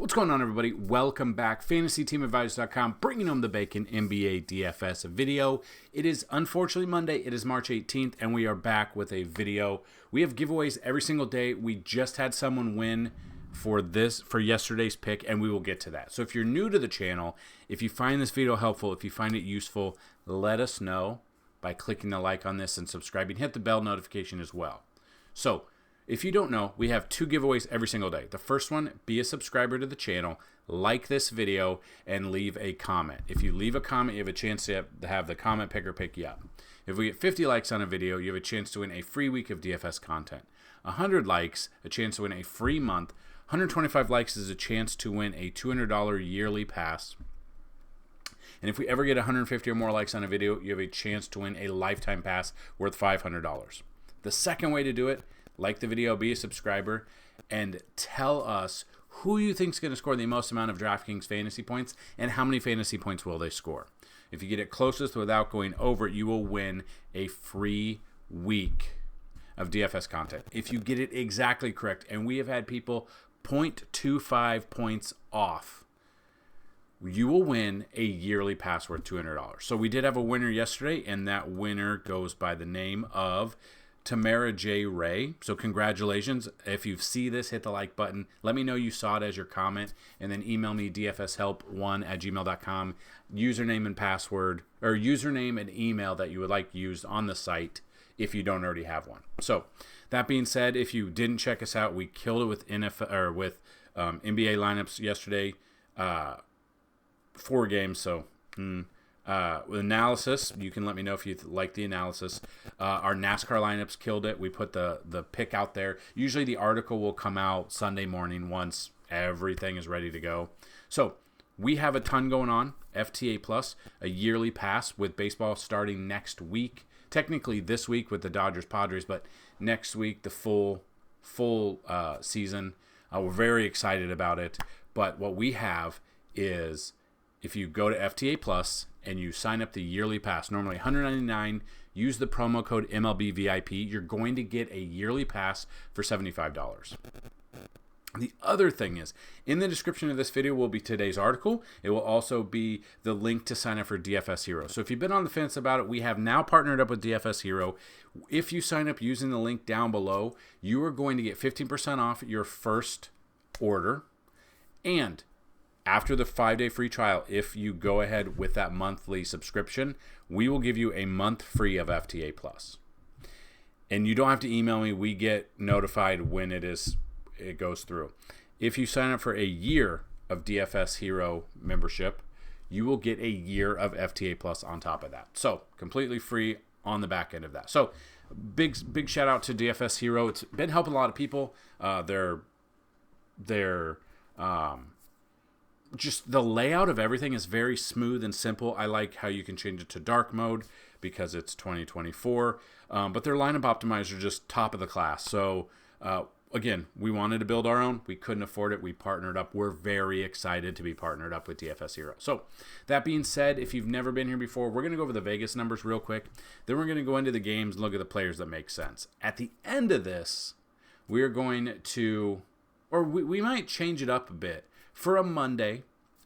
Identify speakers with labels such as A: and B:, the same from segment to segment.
A: What's going on, everybody? Welcome back. FantasyTeamAdvisors.com, bringing home the bacon NBA DFS video. It is unfortunately Monday. It is March 18th, and we are back with a video. We have giveaways every single day. We just had someone win for yesterday's pick, and we will get to that. So if you're new to the channel, if you find this video helpful, if you find it useful, let us know by clicking the like on this and subscribing. Hit the bell notification as well. So if you don't know, we have two giveaways every single day. The first one, be a subscriber to the channel, like this video, and leave a comment. If you leave a comment, you have a chance to have the comment picker pick you up. If we get 50 likes on a video, you have a chance to win a free week of DFS content. 100 likes, a chance to win a free month. 125 likes is a chance to win a $200 yearly pass. And if we ever get 150 or more likes on a video, you have a chance to win a lifetime pass worth $500. The second way to do it, like the video, be a subscriber, and tell us who you think is going to score the most amount of DraftKings fantasy points and how many fantasy points will they score. If you get it closest without going over it, you will win a free week of DFS content. If you get it exactly correct, and we have had people 0.25 points off, you will win a yearly pass worth $200. So we did have a winner yesterday, and that winner goes by the name of Tamara J. Ray. So congratulations. If you see this, hit the like button. Let me know you saw it as your comment, and then email me dfshelp1@gmail.com, username and password, or username and email that you would like used on the site if you don't already have one. So that being said, if you didn't check us out, we killed it with NBA lineups yesterday. 4 games, so with analysis, you can let me know if you like the analysis. Our NASCAR lineups killed it. We put the pick out there. Usually the article will come out Sunday morning once everything is ready to go. So we have a ton going on. FTA Plus, a yearly pass with baseball starting next week. Technically this week with the Dodgers-Padres, but next week the full season. We're very excited about it. But what we have is, if you go to FTA Plus and you sign up the yearly pass, normally $199, use the promo code MLBVIP, you're going to get a yearly pass for $75. The other thing is, in the description of this video will be today's article. It will also be the link to sign up for DFS Hero. So if you've been on the fence about it, we have now partnered up with DFS Hero. If you sign up using the link down below, you are going to get 15% off your first order. And after the 5-day free trial, if you go ahead with that monthly subscription, we will give you a month free of FTA Plus. And you don't have to email me. We get notified when it goes through. If you sign up for a year of DFS Hero membership, you will get a year of FTA Plus on top of that. So completely free on the back end of that. So big shout out to DFS Hero. It's been helping a lot of people. Just the layout of everything is very smooth and simple. I like how you can change it to dark mode because it's 2024. But their lineup optimizers are just top of the class. So again, we wanted to build our own. We couldn't afford it. We partnered up. We're very excited to be partnered up with DFS Hero. So that being said, if you've never been here before, we're going to go over the Vegas numbers real quick. Then we're going to go into the games and look at the players that make sense. At the end of this, we are going to, or we might change it up a bit for a Monday,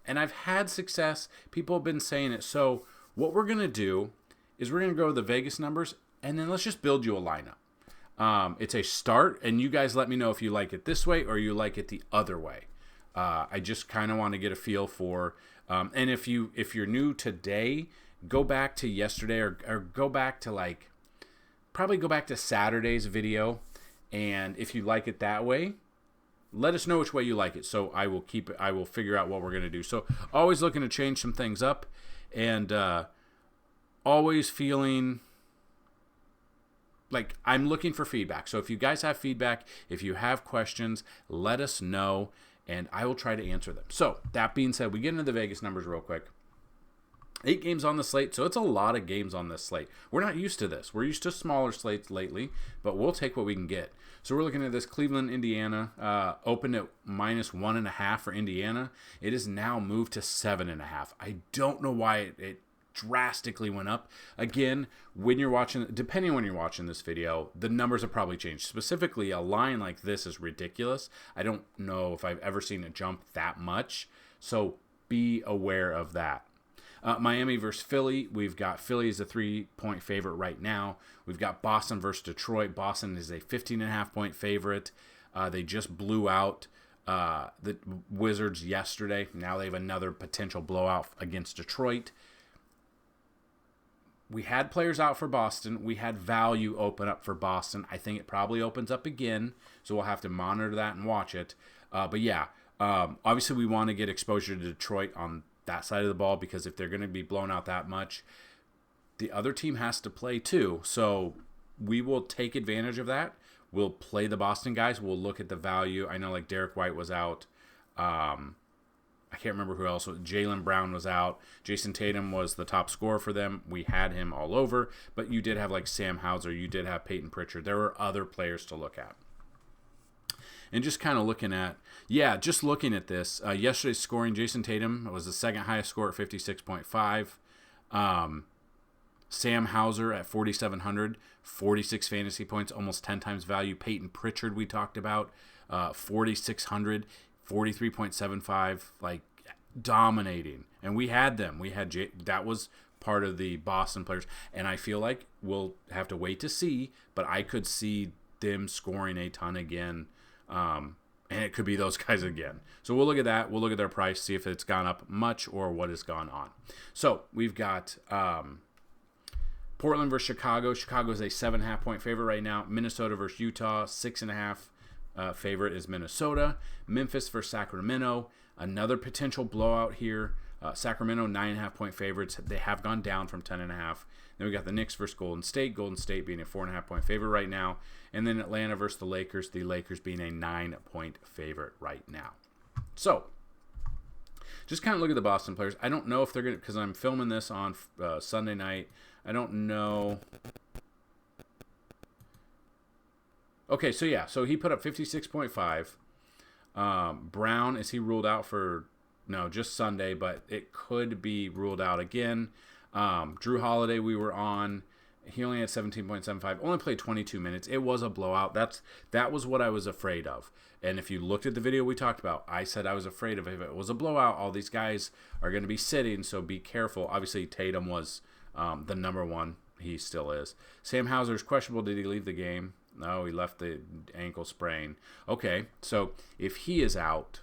A: and I've had success. People have been saying it. So what we're going to do is we're going to go with the Vegas numbers, and then let's just build you a lineup. It's a start, and you guys let me know if you like it this way or you like it the other way. I just kind of want to get a feel for, and if you're new today, go back to yesterday or go back to probably go back to Saturday's video, and if you like it that way, let us know which way you like it. So I will keep it. I will figure out what we're going to do. So always looking to change some things up, and always feeling like I'm looking for feedback. So if you guys have feedback, if you have questions, let us know, and I will try to answer them. So that being said, we get into the Vegas numbers real quick. 8 games on the slate, so it's a lot of games on this slate. We're not used to this. We're used to smaller slates lately, but we'll take what we can get. So we're looking at this Cleveland, Indiana, opened at -1.5 for Indiana. It is now moved to 7.5. I don't know why it drastically went up. Again, when you're watching, depending on when you're watching this video, the numbers have probably changed. Specifically, a line like this is ridiculous. I don't know if I've ever seen it jump that much. So be aware of that. Miami versus Philly. We've got Philly as a 3-point favorite right now. We've got Boston versus Detroit. Boston is a 15.5-point favorite. They just blew out the Wizards yesterday. Now they have another potential blowout against Detroit. We had players out for Boston. We had value open up for Boston. I think it probably opens up again, so we'll have to monitor that and watch it. But yeah, obviously we want to get exposure to Detroit on that side of the ball, because if they're going to be blown out that much, the other team has to play too. So we will take advantage of that. We'll play the Boston guys. We'll look at the value. I know like Derek White was out. I can't remember who else. Jaylen Brown was out. Jason Tatum was the top scorer for them. We had him all over. But you did have like Sam Hauser. You did have Peyton Pritchard. There were other players to look at. And just kind of looking at, just looking at this. Yesterday's scoring, Jason Tatum was the second highest score at 56.5. Sam Hauser at 4,700, 46 fantasy points, almost 10 times value. Peyton Pritchard we talked about, 4,600, 43.75, like dominating. And we had them. That was part of the Boston players. And I feel like we'll have to wait to see, but I could see them scoring a ton again. And it could be those guys again. So we'll look at that. We'll look at their price, see if it's gone up much or what has gone on. So we've got Portland versus Chicago. Chicago is a 7.5-point favorite right now. Minnesota versus Utah, 6.5 favorite is Minnesota. Memphis versus Sacramento, another potential blowout here. Sacramento, 9.5-point favorites. They have gone down from 10.5. Then we got the Knicks versus Golden State. Golden State being a 4.5-point favorite right now. And then Atlanta versus the Lakers. The Lakers being a 9-point favorite right now. So, just kind of look at the Boston players. I don't know if they're going to, because I'm filming this on Sunday night. I don't know. Okay, so he put up 56.5. Brown, is he ruled out for, no, just Sunday, but it could be ruled out again. Drew Holiday, we were on. He only had 17.75. Only played 22 minutes. It was a blowout. That was what I was afraid of. And if you looked at the video we talked about, I said I was afraid of if it was a blowout, all these guys are going to be sitting, so be careful. Obviously, Tatum was the number one. He still is. Sam Hauser's questionable. Did he leave the game? No, he left the ankle sprain. Okay, so if he is out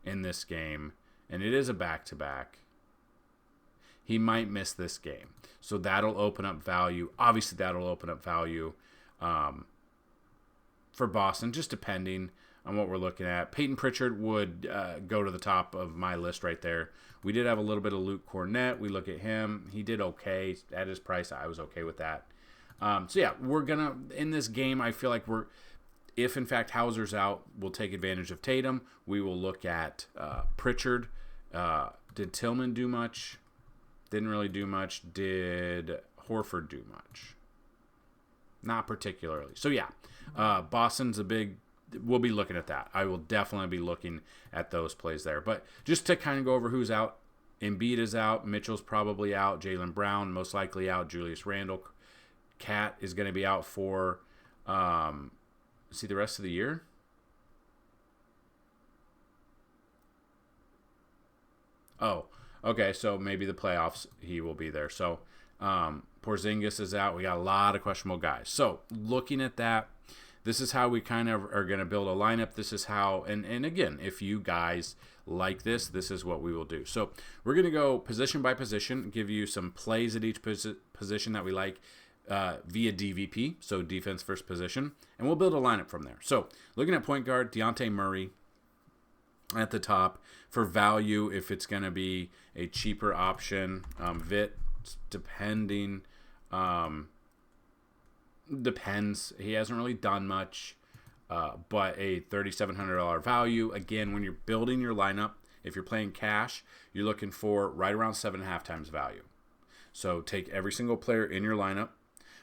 A: in this game, and it is a back-to-back, he might miss this game. So that'll open up value. Obviously, that'll open up value for Boston, just depending on what we're looking at. Peyton Pritchard would go to the top of my list right there. We did have a little bit of Luke Cornett. We look at him. He did okay at his price. I was okay with that. We're going to, in this game, I feel like if in fact Hauser's out, we'll take advantage of Tatum. We will look at Pritchard. Did Tillman do much? Didn't really do much. Did Horford do much? Not particularly. So Boston's a big, we'll be looking at that. I will definitely be looking at those plays there. But just to kind of go over who's out, Embiid is out. Mitchell's probably out. Jaylen Brown most likely out. Julius Randle. Cat is going to be out for, the rest of the year? Oh, okay, so maybe the playoffs he will be there. So Porzingis is out. We got a lot of questionable guys. So looking at that, this is how we kind of are going to build a lineup. This is how, and again, if you guys like this is what we will do. So we're going to go position by position, give you some plays at each position that we like via DVP, so defense first position, and we'll build a lineup from there. So looking at point guard, Dejounte Murray at the top. For value, if it's going to be a cheaper option, Vit, depending, depends. He hasn't really done much, but a $3,700 value. Again, when you're building your lineup, if you're playing cash, you're looking for right around 7.5 times value. So take every single player in your lineup,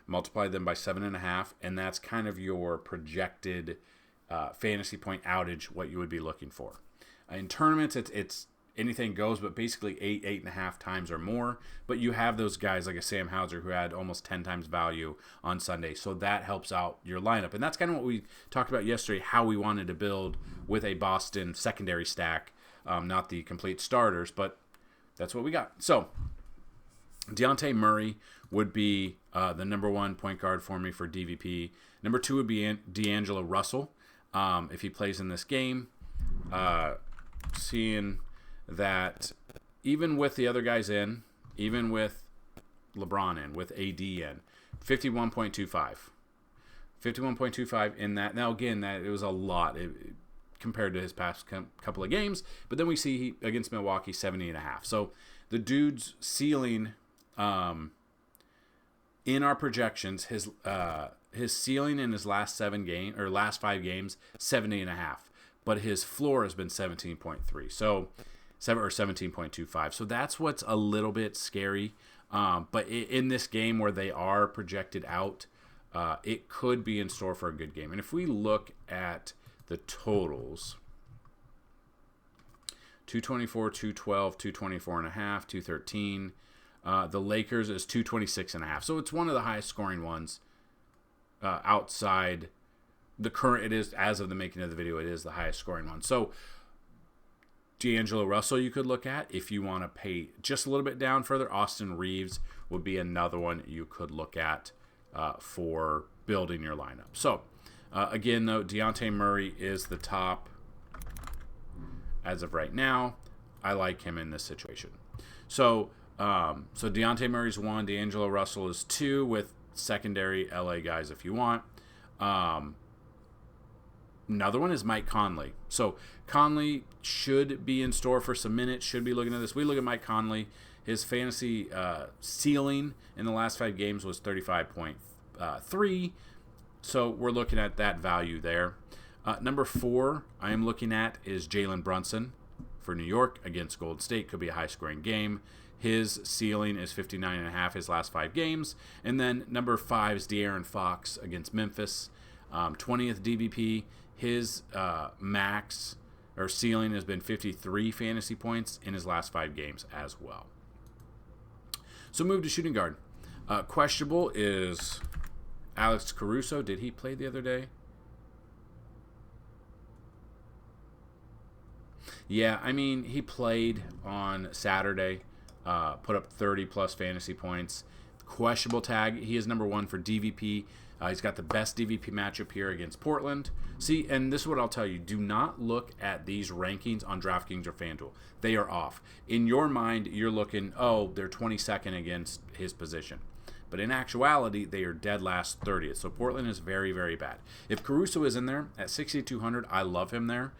A: multiply them by 7.5, and that's kind of your projected fantasy point outage, what you would be looking for. In tournaments, anything goes, but basically 8.5 times or more. But you have those guys like a Sam Hauser who had almost 10 times value on Sunday. So that helps out your lineup. And that's kind of what we talked about yesterday, how we wanted to build with a Boston secondary stack, not the complete starters, but that's what we got. So Dejounte Murray would be the number one point guard for me for DVP. Number two would be D'Angelo Russell if he plays in this game. Seeing that even with the other guys in, even with LeBron in, with AD in, 51.25. 51.25 in that. Now, again, that it was a lot compared to his past couple of games. But then we see he, against Milwaukee, 70.5. So the dude's ceiling in our projections, his ceiling in his last 5 games, 70.5. But his floor has been 17.3. So 17.25. So that's what's a little bit scary. But in this game where they are projected out, it could be in store for a good game. And if we look at the totals, 224, 212, 224.5, 213. The Lakers is 226.5. So it's one of the highest scoring ones outside the current. It is, as of the making of the video, it is the highest scoring one. So D'Angelo Russell you could look at if you want to pay just a little bit down further. Austin Reeves would be another one you could look at for building your lineup. So again, though, Dejounte Murray is the top as of right now. I like him in this situation. So Dejounte Murray's 1, D'Angelo Russell is 2 with secondary LA guys if you want. Another one is Mike Conley. So Conley should be in store for some minutes, should be looking at this. We look at Mike Conley. His fantasy ceiling in the last 5 games was 35.3. So we're looking at that value there. Number 4 I am looking at is Jalen Brunson for New York against Golden State. Could be a high-scoring game. His ceiling is 59.5 his last 5 games. And then number 5 is De'Aaron Fox against Memphis. 20th DVP. His max or ceiling has been 53 fantasy points in his last 5 games as well. So move to shooting guard. Questionable is Alex Caruso. Did he play the other day? Yeah, I mean, he played on Saturday, put up 30-plus fantasy points. Questionable tag. He is number 1 for DVP. He's got the best DVP matchup here against Portland. See, and this is what I'll tell you. Do not look at these rankings on DraftKings or FanDuel. They are off. In your mind, you're looking, oh, they're 22nd against his position. But in actuality, they are dead last 30th. So Portland is very, very bad. If Caruso is in there at 6,200, I love him there.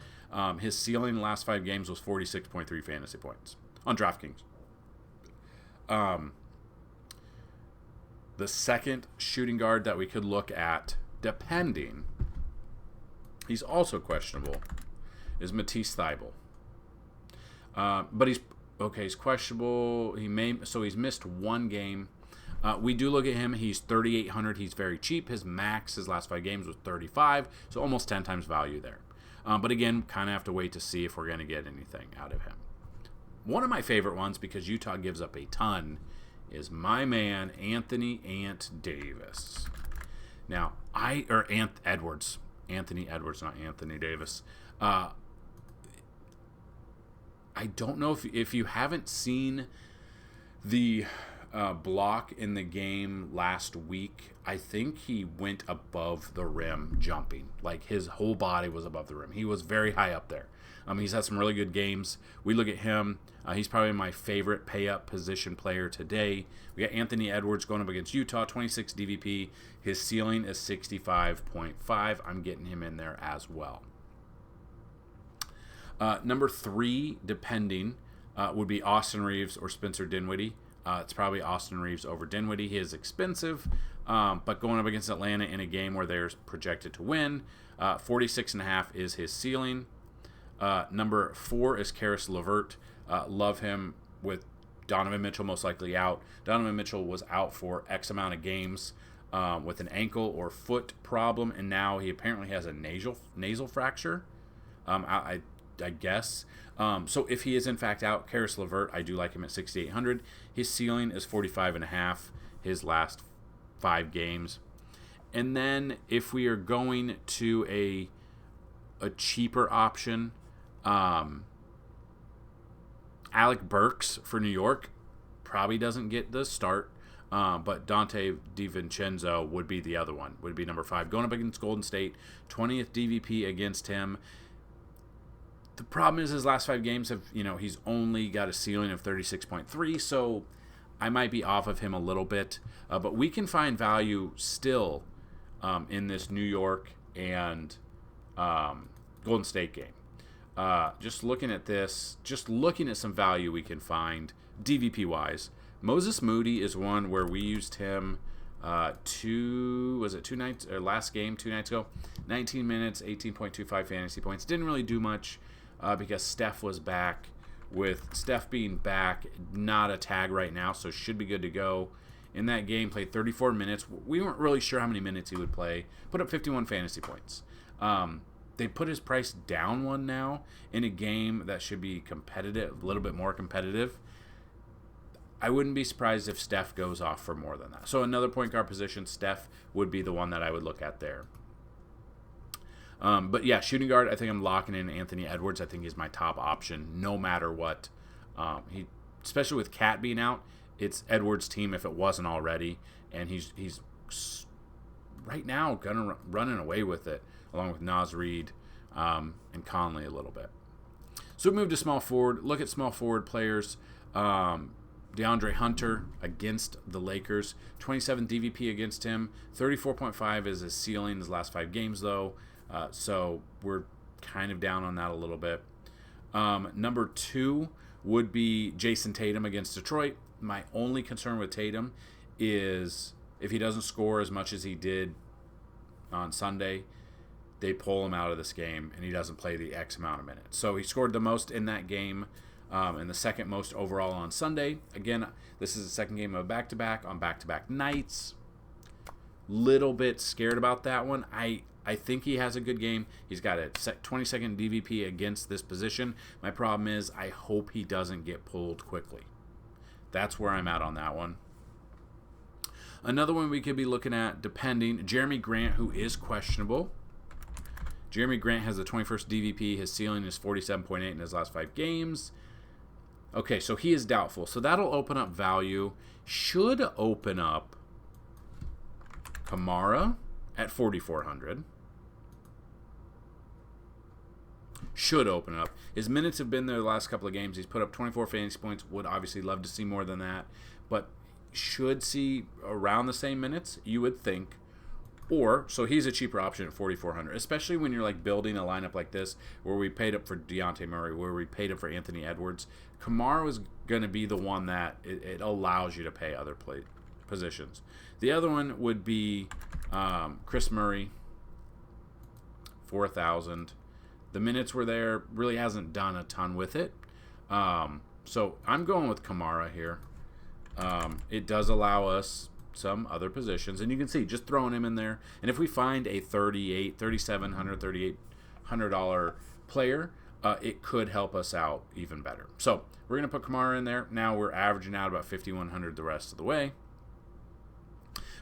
A: His ceiling in the last 5 games was 46.3 fantasy points on DraftKings. The second shooting guard that we could look at, depending, he's also questionable, is Matisse Thybulle. But he's questionable. He's missed 1 game. We do look at him. He's 3,800. He's very cheap. His max his last 5 games was 35, so almost 10 times value there. But again, kind of have to wait to see if we're going to get anything out of him. One of my favorite ones, because Utah gives up a ton, is my man Anthony Ant Davis. Now, Edwards. Anthony Edwards, not Anthony Davis. I don't know if you haven't seen the block in the game last week. I think he went above the rim jumping. Like, his whole body was above the rim. He was very high up there. He's had some really good games. We look at him. He's probably my favorite pay-up position player today. We got Anthony Edwards going up against Utah, 26 DVP. His ceiling is 65.5. I'm getting him in there as well. Number 3, depending, would be Austin Reeves or Spencer Dinwiddie. It's probably Austin Reeves over Dinwiddie. He is expensive, but going up against Atlanta in a game where they're projected to win, 46.5 is his ceiling. Number 4 is Karis LeVert. Love him with Donovan Mitchell most likely out. Donovan Mitchell was out for X amount of games with an ankle or foot problem, and now he apparently has a nasal fracture. I guess. So if he is in fact out, Karis LeVert, I do like him at 6,800. His ceiling is 45.5 his last 5 games. And then if we are going to a cheaper option, Alec Burks for New York probably doesn't get the start, but Dante DiVincenzo would be the other one, would be number 5. Going up against Golden State, 20th DVP against him. The problem is his last 5 games have, he's only got a ceiling of 36.3, so I might be off of him a little bit. But we can find value still in this New York and Golden State game. Just looking at this, just looking at some value we can find DVP-wise. Moses Moody is one where we used him two nights, or last game, 2 nights ago. 19 minutes, 18.25 fantasy points. Didn't really do much because Steph was back. With Steph being back, not a tag right now, so should be good to go. In that game, played 34 minutes. We weren't really sure how many minutes he would play. Put up 51 fantasy points. They put his price down one now in a game that should be competitive, a little bit more competitive. I wouldn't be surprised if Steph goes off for more than that. So another point guard position, Steph would be the one that I would look at there. But yeah, shooting guard, I think I'm locking in Anthony Edwards. I think he's my top option no matter what. Especially with Cat being out, it's Edwards' team if it wasn't already. And he's right now running away with it, along with Naz Reid and Conley a little bit. So we move to small forward. Look at small forward players. DeAndre Hunter against the Lakers. 27 DVP against him. 34.5 is his ceiling his last 5 games, though. So we're kind of down on that a little bit. Number 2 would be Jason Tatum against Detroit. My only concern with Tatum is if he doesn't score as much as he did on Sunday, they pull him out of this game and he doesn't play the X amount of minutes. So he scored the most in that game and the second most overall on Sunday. Again, this is the second game of a back-to-back on back-to-back nights. Little bit scared about that one. I think he has a good game. He's got a 22nd DVP against this position. My problem is I hope he doesn't get pulled quickly. That's where I'm at on that one. Another one we could be looking at, depending, Jeremy Grant, who is questionable. Jeremy Grant has the 21st DVP. His ceiling is 47.8 in his last 5 games. Okay, so he is doubtful. So that'll open up value. Should open up Kamara at 4,400. Should open it up. His minutes have been there the last couple of games. He's put up 24 fantasy points. Would obviously love to see more than that. But should see around the same minutes, you would think. Or, so he's a cheaper option at 4,400, especially when you're like building a lineup like this, where we paid up for Dejounte Murray, where we paid up for Anthony Edwards. Kamara was going to be the one that it allows you to pay other positions. The other one would be Chris Murray, 4,000. The minutes were there, really hasn't done a ton with it. So I'm going with Kamara here. It does allow us some other positions, and you can see just throwing him in there. And if we find a $3,700 player, it could help us out even better. So we're going to put Kamara in there. Now we're averaging out about 5,100 the rest of the way.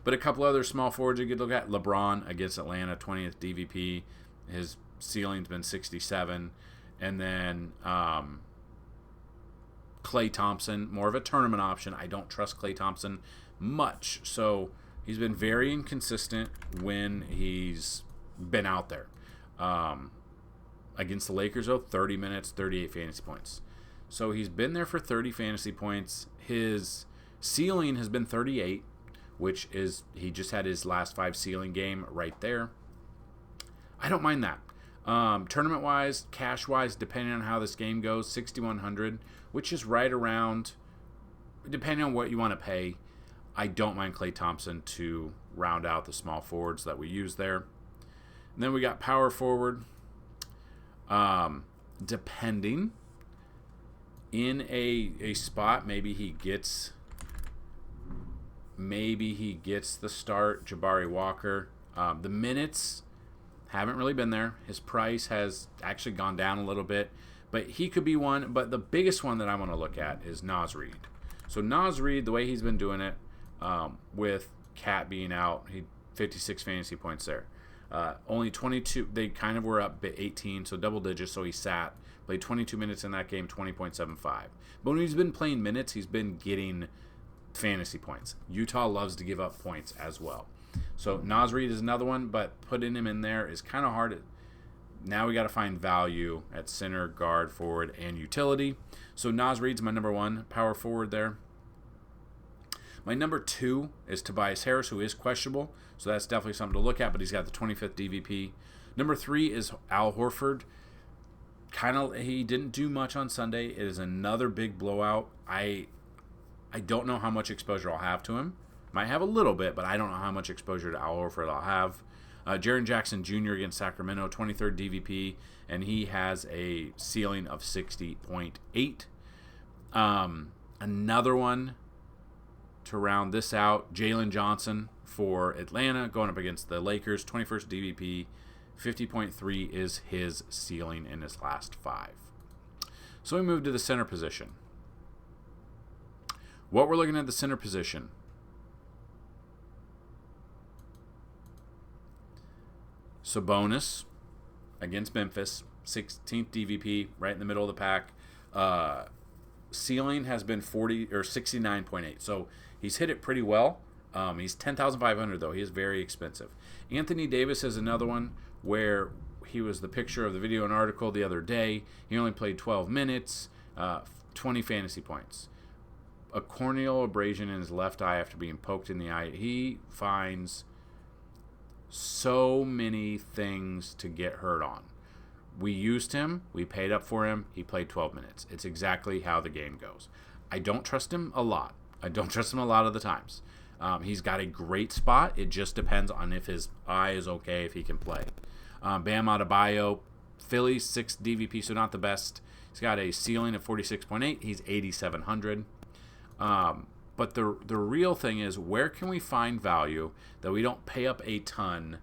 A: But a couple other small forwards you could look at. LeBron against Atlanta, 20th DVP. His ceiling's been 67. And then Klay Thompson, more of a tournament option. I don't trust Klay Thompson much. So he's been very inconsistent when he's been out there. Against the Lakers, though, 30 minutes, 38 fantasy points. So he's been there for 30 fantasy points. His ceiling has been 38, which is, he just had his last 5 ceiling game right there. I don't mind that. Tournament-wise, cash-wise, depending on how this game goes, 6,100, which is right around, depending on what you want to pay. I don't mind Klay Thompson to round out the small forwards that we use there. And then we got power forward. Depending in a spot, maybe he gets the start. Jabari Walker. The minutes Haven't really been there. His price has actually gone down a little bit, but he could be one. But the biggest one that I want to look at is Naz Reid. So Naz Reid, the way he's been doing it, with Cat being out, he 56 fantasy points there. Only 22. They kind of were up 18, so double digits. So he sat, played 22 minutes in that game, 20.75. But when he's been playing minutes, he's been getting fantasy points. Utah loves to give up points as well. So Naz Reid is another one, but putting him in there is kind of hard. Now we got to find value at center, guard, forward, and utility. So Naz Reid's my number 1 power forward there. My number 2 is Tobias Harris, who is questionable. So that's definitely something to look at, but he's got the 25th DVP. Number 3 is Al Horford. He didn't do much on Sunday. It is another big blowout. I don't know how much exposure I'll have to him. Might have a little bit, but I don't know how much exposure to Al Horford I'll have. Jaren Jackson Jr. against Sacramento, 23rd DVP, and he has a ceiling of 60.8. Another one to round this out, Jalen Johnson for Atlanta, going up against the Lakers, 21st DVP, 50.3 is his ceiling in his last 5. So we move to the center position. What we're looking at the center position. Sabonis against Memphis, 16th DVP, right in the middle of the pack. Ceiling has been 40 or 69.8, so he's hit it pretty well. He's 10,500 though. He is very expensive. Anthony Davis is another one where he was the picture of the video and article the other day. He only played 12 minutes, 20 fantasy points. A corneal abrasion in his left eye after being poked in the eye. He finds so many things to get hurt on. We used him. We paid up for him. He played 12 minutes. It's exactly how the game goes. I don't trust him a lot. I don't trust him a lot of the times. He's got a great spot. It just depends on if his eye is okay, if he can play. Bam Adebayo, Philly, 6th DVP, so not the best. He's got a ceiling of 46.8. He's 8,700. But the real thing is, where can we find value that we don't pay up a ton?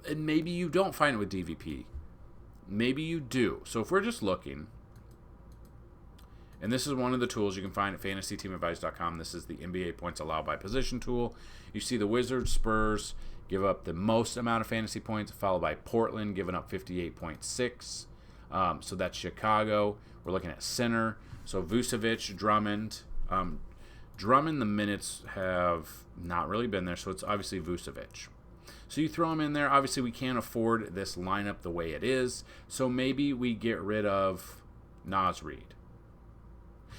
A: And maybe you don't find it with DVP. Maybe you do. So if we're just looking, and this is one of the tools you can find at FantasyTeamAdvisors.com. This is the NBA points allowed by position tool. You see the Wizards, Spurs give up the most amount of fantasy points, followed by Portland giving up 58.6. So that's Chicago. We're looking at center. So Vucevic, Drummond. Drummond, the minutes have not really been there, so it's obviously Vucevic. So you throw him in there. Obviously, we can't afford this lineup the way it is, so maybe we get rid of Naz Reid.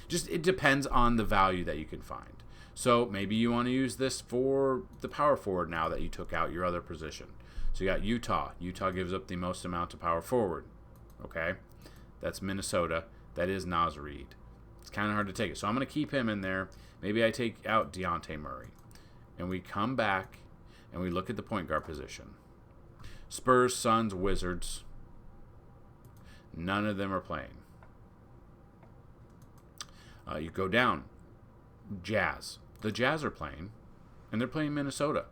A: It depends on the value that you can find. So maybe you want to use this for the power forward now that you took out your other position. So you got Utah. Utah gives up the most amount to power forward. Okay? That's Minnesota. That is Naz Reid. It's kind of hard to take it. So I'm going to keep him in there. Maybe I take out Dejounte Murray. And we come back and we look at the point guard position. Spurs, Suns, Wizards. None of them are playing. You go down. Jazz. The Jazz are playing. And they're playing Minnesota.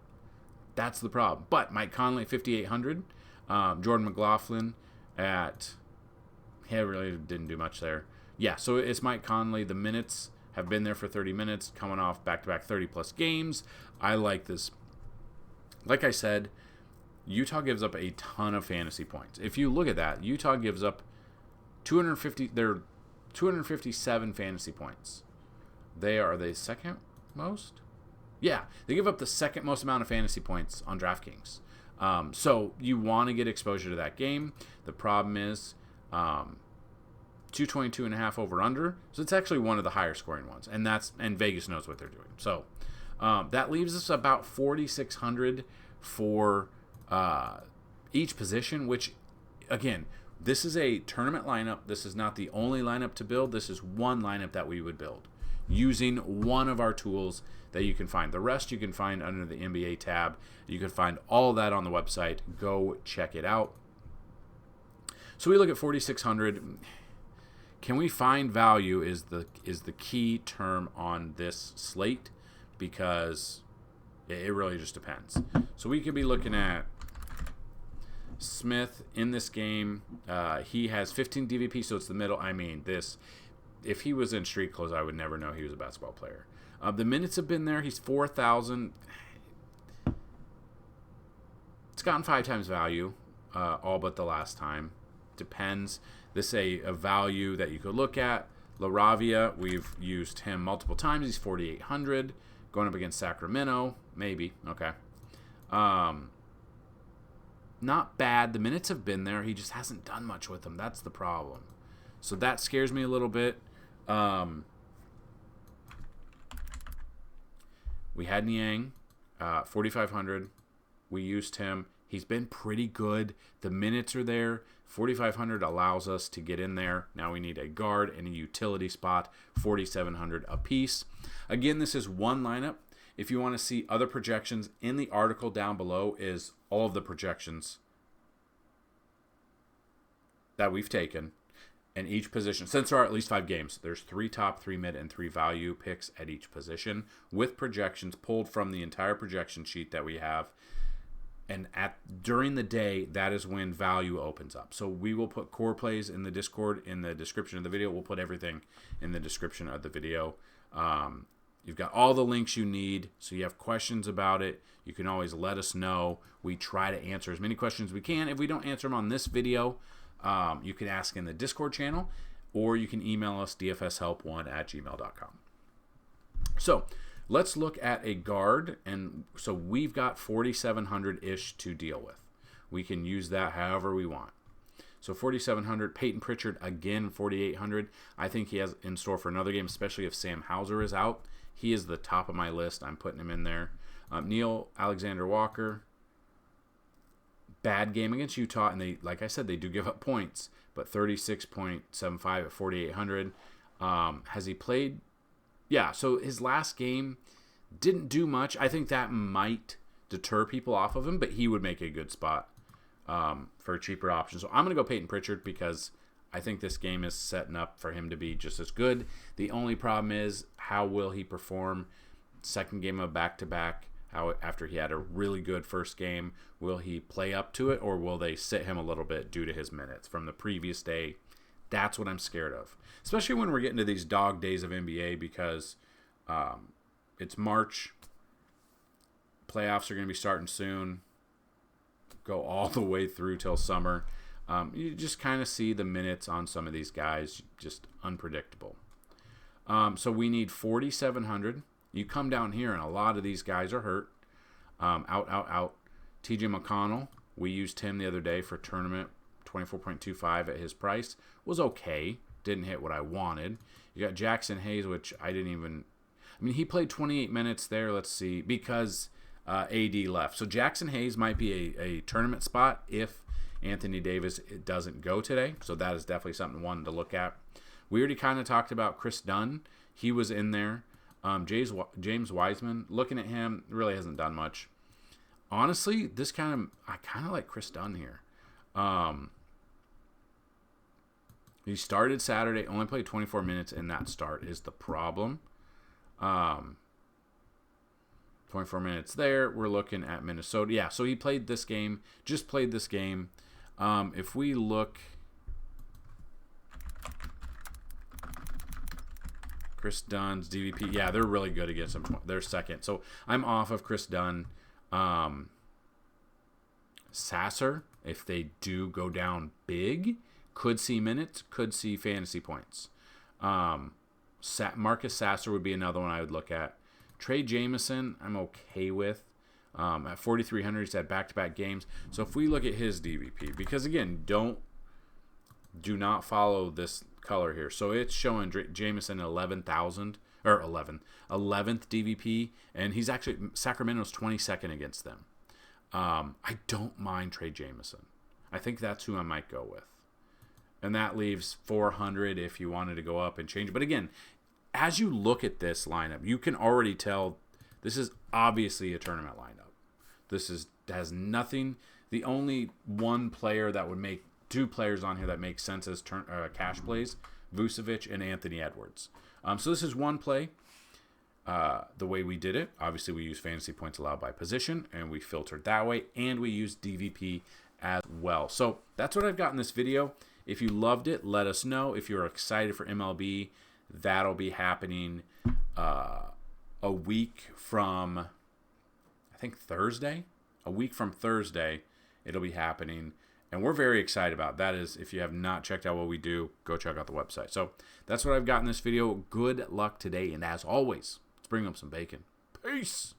A: That's the problem. But Mike Conley, 5,800. Jordan McLaughlin at... He really didn't do much there. Yeah, so it's Mike Conley. The minutes have been there for 30 minutes, coming off back-to-back 30-plus games. I like this. Like I said, Utah gives up a ton of fantasy points. If you look at that, Utah gives up 257 fantasy points. They are the second most? Yeah, they give up the second most amount of fantasy points on DraftKings. So you want to get exposure to that game. The problem is 222.5 over under. So it's actually one of the higher scoring ones. And Vegas knows what they're doing. So that leaves us about 4,600 for each position, which, again, this is a tournament lineup. This is not the only lineup to build. This is one lineup that we would build using one of our tools that you can find. The rest you can find under the NBA tab. You can find all that on the website. Go check it out. So we look at 4,600. Can we find value is the key term on this slate, because it really just depends. So we could be looking at Smith in this game, he has 15 DVP, so it's the middle. I mean, if he was in street clothes, I would never know he was a basketball player. The minutes have been there. He's 4,000. It's gotten 5 times value, all but the last time. Depends. This is a value that you could look at. LaRavia, we've used him multiple times. He's 4,800. Going up against Sacramento, maybe. Okay. Not bad. The minutes have been there. He just hasn't done much with them. That's the problem. So that scares me a little bit. We had Niang, 4,500. We used him. He's been pretty good. The minutes are there. 4,500 allows us to get in there. Now we need a guard and a utility spot, 4,700 apiece. Again, this is one lineup. If you want to see other projections, in the article down below is all of the projections that we've taken in each position. Since there are at least 5 games, there's 3 top, 3 mid, and 3 value picks at each position with projections pulled from the entire projection sheet that we have. And during the day, that is when value opens up. So we will put core plays in the Discord in the description of the video. We'll put everything in the description of the video. You've got all the links you need. So you have questions about it, you can always let us know. We try to answer as many questions as we can. If we don't answer them on this video, you can ask in the Discord channel, or you can email us dfshelp1@gmail.com. So let's look at a guard, and so we've got 4,700-ish to deal with. We can use that however we want. So 4,700, Peyton Pritchard again, 4,800. I think he has in store for another game, especially if Sam Hauser is out. He is the top of my list. I'm putting him in there. Neil Alexander-Walker, bad game against Utah, and they, like I said, they do give up points, but 36.75 at 4,800. Has he played? Yeah, so his last game didn't do much. I think that might deter people off of him, but he would make a good spot for a cheaper option. So I'm going to go Peyton Pritchard because I think this game is setting up for him to be just as good. The only problem is, how will he perform second game of back-to-back? How, after he had a really good first game, will he play up to it, or will they sit him a little bit due to his minutes from the previous day? That's what I'm scared of, especially when we're getting to these dog days of NBA, because it's March. Playoffs are going to be starting soon. Go all the way through till summer. You just kind of see the minutes on some of these guys just unpredictable. So we need 4,700. You come down here, and a lot of these guys are hurt. Out. TJ McConnell, we used him the other day for tournament. 24.25 at his price. Was okay. Didn't hit what I wanted. You got Jackson Hayes, which I didn't even... I mean, he played 28 minutes there. Let's see. Because AD left. So Jackson Hayes might be a tournament spot if Anthony Davis doesn't go today. So that is definitely something one to look at. We already kind of talked about Chris Dunn. He was in there. James Wiseman, looking at him, really hasn't done much. Honestly, I kind of like Chris Dunn here. He started Saturday, only played 24 minutes in that start is the problem. 24 minutes there. We're looking at Minnesota. Yeah, so he played this game, just played this game. If we look... Chris Dunn's DVP, yeah, they're really good against him. They're second. So I'm off of Chris Dunn. Sasser, if they do go down big, could see minutes, could see fantasy points. Marcus Sasser would be another one I would look at. Trey Jameson, I'm okay with. At 4,300, he's had back-to-back games. So if we look at his DVP, because again, do not follow this color here. So it's showing Jameson 11,000 or 11th DVP, and he's actually Sacramento's 22nd against them. I don't mind Trey Jameson. I think that's who I might go with. And that leaves 400 if you wanted to go up and change. But again, as you look at this lineup, you can already tell this is obviously a tournament lineup. Has nothing. The only one player that would make two players on here that make sense as cash plays, Vucevic and Anthony Edwards. So this is one play. The way we did it, obviously we use fantasy points allowed by position, and we filtered that way, and we used DVP as well. So that's what I've got in this video. If you loved it, let us know. If you're excited for MLB, that'll be happening a week from, I think, Thursday. A week from Thursday, it'll be happening. And we're very excited about that. Is if you have not checked out what we do, go check out the website. So that's what I've got in this video. Good luck today. And as always, let's bring up some bacon. Peace.